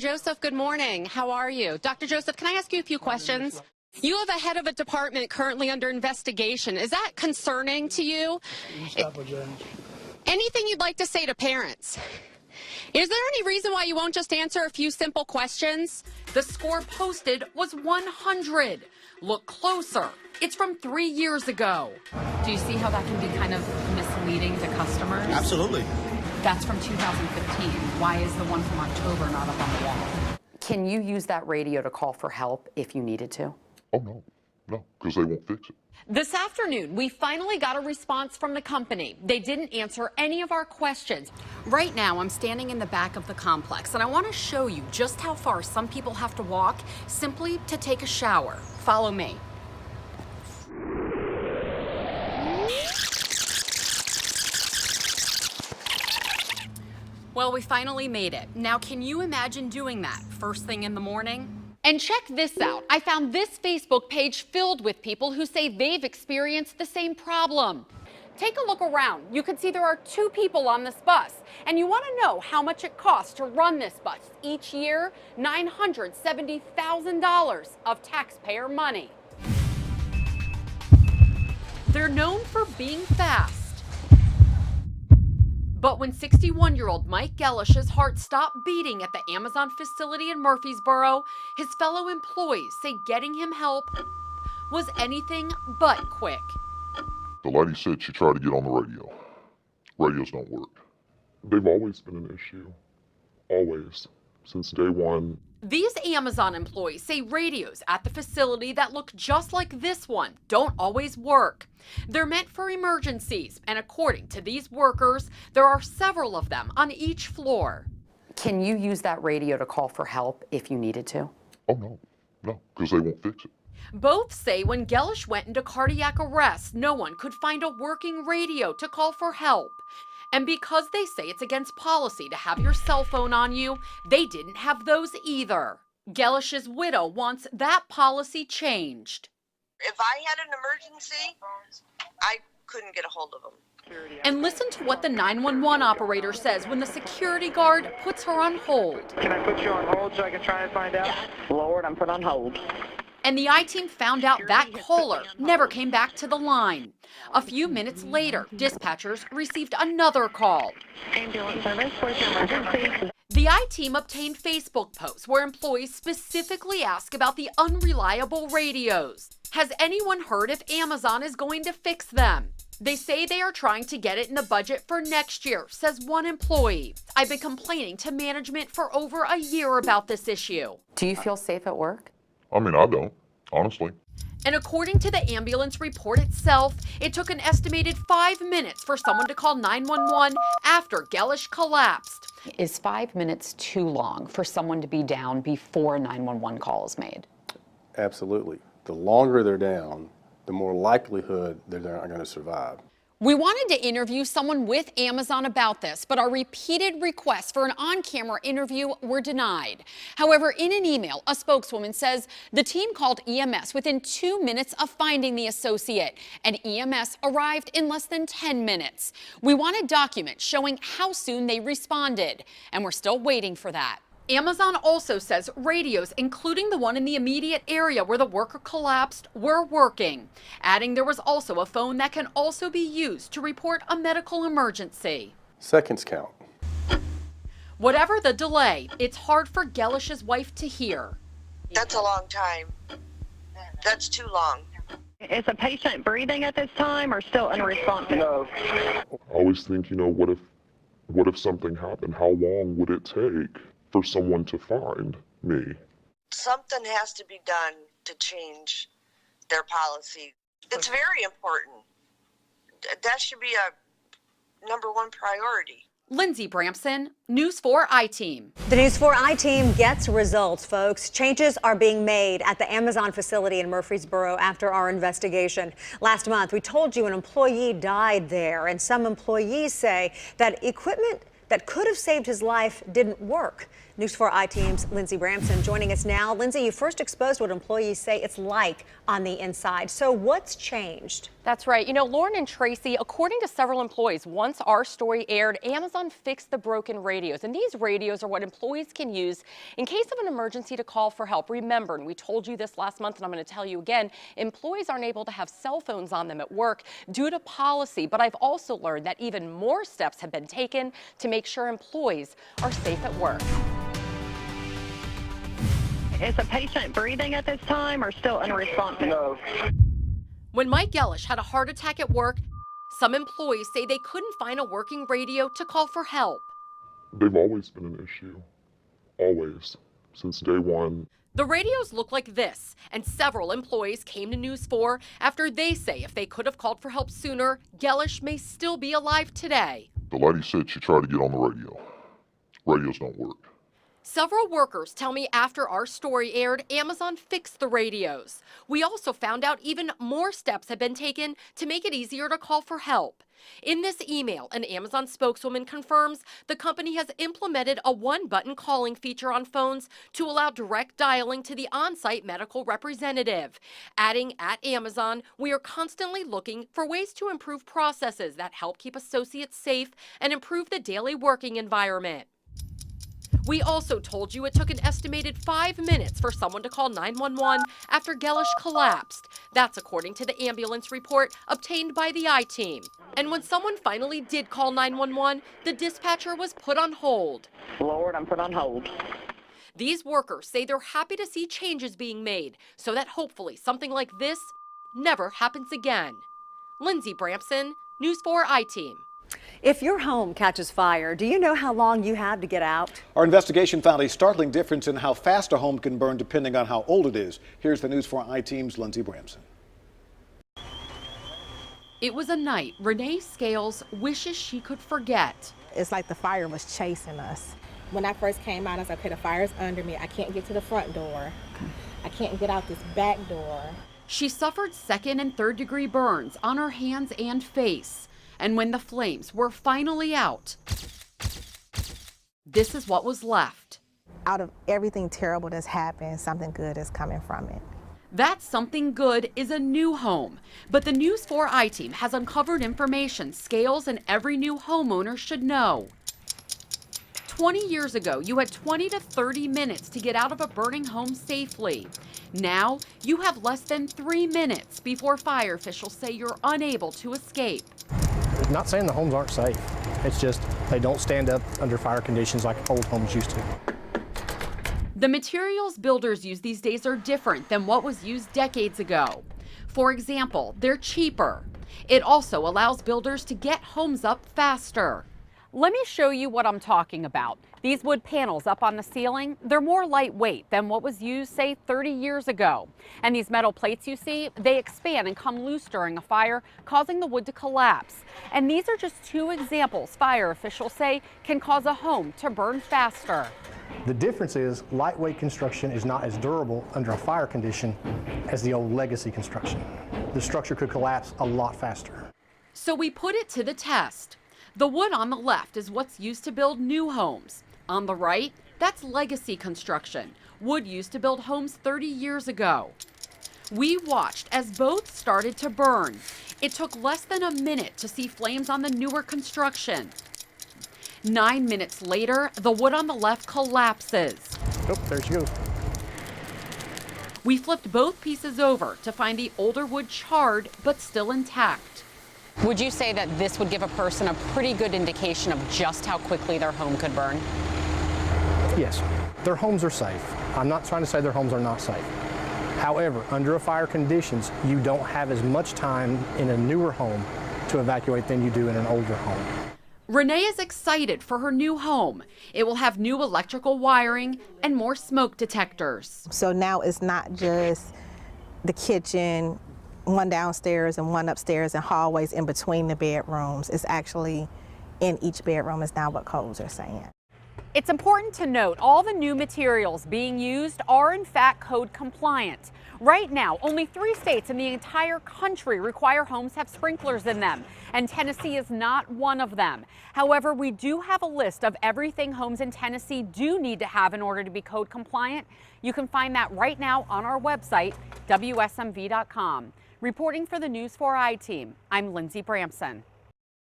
Joseph, good morning. How are you? Dr. Joseph, can I ask you a few questions? You have a head of a department currently under investigation. Is that concerning to you? Anything you'd like to say to parents? Is there any reason why you won't just answer a few simple questions? The score posted was 100. Look closer. It's from 3 years ago. Do you see how that can be kind of misleading to customers? Absolutely. That's from 2015. Why is the one from October not up on the wall? Can you use that radio to call for help if you needed to? Oh, no, because they won't fix it. This afternoon, we finally got a response from the company. They didn't answer any of our questions. Right now, I'm standing in the back of the complex, and I want to show you just how far some people have to walk simply to take a shower. Follow me. Well, we finally made it. Now, can you imagine doing that first thing in the morning? And check this out. I found this Facebook page filled with people who say they've experienced the same problem. Take a look around. You can see there are 2 people on this bus. And you want to know how much it costs to run this bus each year? $970,000 of taxpayer money. They're known for being fast. But when 61-year-old Mike Gelish's heart stopped beating at the Amazon facility in Murfreesboro, his fellow employees say getting him help was anything but quick. The lady said she tried to get on the radio. Radios don't work. They've always been an issue. Always. Since day one. These Amazon employees say radios at the facility that look just like this one don't always work. They're meant for emergencies, and according to these workers, there are several of them on each floor. Can you use that radio to call for help if you needed to? Oh, no, because they won't fix it. Both say when Gelish went into cardiac arrest, no one could find a working radio to call for help. And because they say it's against policy to have your cell phone on you, they didn't have those either. Gelish's widow wants that policy changed. If I had an emergency, I couldn't get a hold of them. And listen to what the 911 operator says when the security guard puts her on hold. Can I put you on hold so I can try and find out? Lord, I'm put on hold. And the I-team found out that caller never came back to the line. A few minutes later, dispatchers received another call. Ambulance service, where's your emergency? The I-team obtained Facebook posts where employees specifically ask about the unreliable radios. Has anyone heard if Amazon is going to fix them? They say they are trying to get it in the budget for next year, says one employee. I've been complaining to management for over a year about this issue. Do you feel safe at work? I mean, I don't, honestly. And according to the ambulance report itself, it took an estimated 5 minutes for someone to call 911 after Gelish collapsed. Is 5 minutes too long for someone to be down before a 911 call is made? Absolutely. The longer they're down, the more likelihood they're not going to survive. We wanted to interview someone with Amazon about this, but our repeated requests for an on-camera interview were denied. However, in an email, a spokeswoman says the team called EMS within 2 minutes of finding the associate, and EMS arrived in less than 10 minutes. We wanted documents showing how soon they responded, and we're still waiting for that. Amazon also says radios, including the one in the immediate area where the worker collapsed, were working, adding there was also a phone that can also be used to report a medical emergency. Seconds count. Whatever the delay, it's hard for Gelish's wife to hear. That's a long time. That's too long. Is the patient breathing at this time or still unresponsive? No. I always think, what if something happened? How long would it take for someone to find me? Something has to be done to change their policy. It's very important. That should be a #1 priority. Lindsay, Bramson, News 4 I-Team. The News 4 I-Team gets results, folks. Changes are being made at the Amazon facility in Murfreesboro after our investigation. Last month, we told you an employee died there, and some employees say that equipment that could have saved his life didn't work. News 4 I-Team's Lindsay Bramson joining us now. Lindsay, you first exposed what employees say it's like on the inside. So what's changed? That's right. You know, Lauren and Tracy, according to several employees, once our story aired, Amazon fixed the broken radios. And these radios are what employees can use in case of an emergency to call for help. Remember, and we told you this last month, and I'm going to tell you again, employees aren't able to have cell phones on them at work due to policy. But I've also learned that even more steps have been taken to make sure employees are safe at work. Is the patient breathing at this time or still unresponsive? No. When Mike Gellish had a heart attack at work, some employees say they couldn't find a working radio to call for help. They've always been an issue. Always. Since day one. The radios look like this, and several employees came to News 4 after they say if they could have called for help sooner, Gellish may still be alive today. The lady said she tried to get on the radio. Radios don't work. Several workers tell me after our story aired, Amazon fixed the radios. We also found out even more steps have been taken to make it easier to call for help. In this email, an Amazon spokeswoman confirms the company has implemented a one-button calling feature on phones to allow direct dialing to the on-site medical representative. Adding, at Amazon, we are constantly looking for ways to improve processes that help keep associates safe and improve the daily working environment. We also told you it took an estimated 5 minutes for someone to call 911 after Gellish collapsed. That's according to the ambulance report obtained by the I-Team. And when someone finally did call 911, the dispatcher was put on hold. Lord, I'm put on hold. These workers say they're happy to see changes being made so that hopefully something like this never happens again. Lindsay Bramson, News 4 I-Team. If your home catches fire, do you know how long you have to get out? Our investigation found a startling difference in how fast a home can burn depending on how old it is. Here's the News 4 I-Team's Lindsay Bramson. It was a night Renee Scales wishes she could forget. It's like the fire was chasing us. When I first came out, I was like, okay, the fire's under me. I can't get to the front door. I can't get out this back door. She suffered second and third degree burns on her hands and face. And when the flames were finally out, this is what was left. Out of everything terrible that's happened, something good is coming from it. That something good is a new home. But the News 4 I-Team has uncovered information Scales and every new homeowner should know. 20 years ago, you had 20 to 30 minutes to get out of a burning home safely. Now, you have less than 3 minutes before fire officials say you're unable to escape. Not saying the homes aren't safe. It's just they don't stand up under fire conditions like old homes used to. The materials builders use these days are different than what was used decades ago. For example, they're cheaper. It also allows builders to get homes up faster. Let me show you what I'm talking about. These wood panels up on the ceiling, they're more lightweight than what was used, say, 30 years ago. And these metal plates you see, they expand and come loose during a fire, causing the wood to collapse. And these are just two examples fire officials say can cause a home to burn faster. The difference is lightweight construction is not as durable under a fire condition as the old legacy construction. The structure could collapse a lot faster. So we put it to the test. The wood on the left is what's used to build new homes. On the right, that's legacy construction, wood used to build homes 30 years ago. We watched as both started to burn. It took less than a minute to see flames on the newer construction. 9 minutes later, the wood on the left collapses. Oh, there she goes. We flipped both pieces over to find the older wood charred but still intact. Would you say that this would give a person a pretty good indication of just how quickly their home could burn? Yes, their homes are safe. I'm not trying to say their homes are not safe. However, under a fire conditions, you don't have as much time in a newer home to evacuate than you do in an older home. Renee is excited for her new home. It will have new electrical wiring and more smoke detectors. So now it's not just the kitchen, one downstairs and one upstairs and hallways in between the bedrooms. It's actually in each bedroom is now what codes are saying. It's important to note all the new materials being used are in fact code compliant. Right now, only 3 states in the entire country require homes have sprinklers in them, and Tennessee is not one of them. However, we do have a list of everything homes in Tennessee do need to have in order to be code compliant. You can find that right now on our website, WSMV.com. Reporting for the News 4i team, I'm Lindsay Bramson.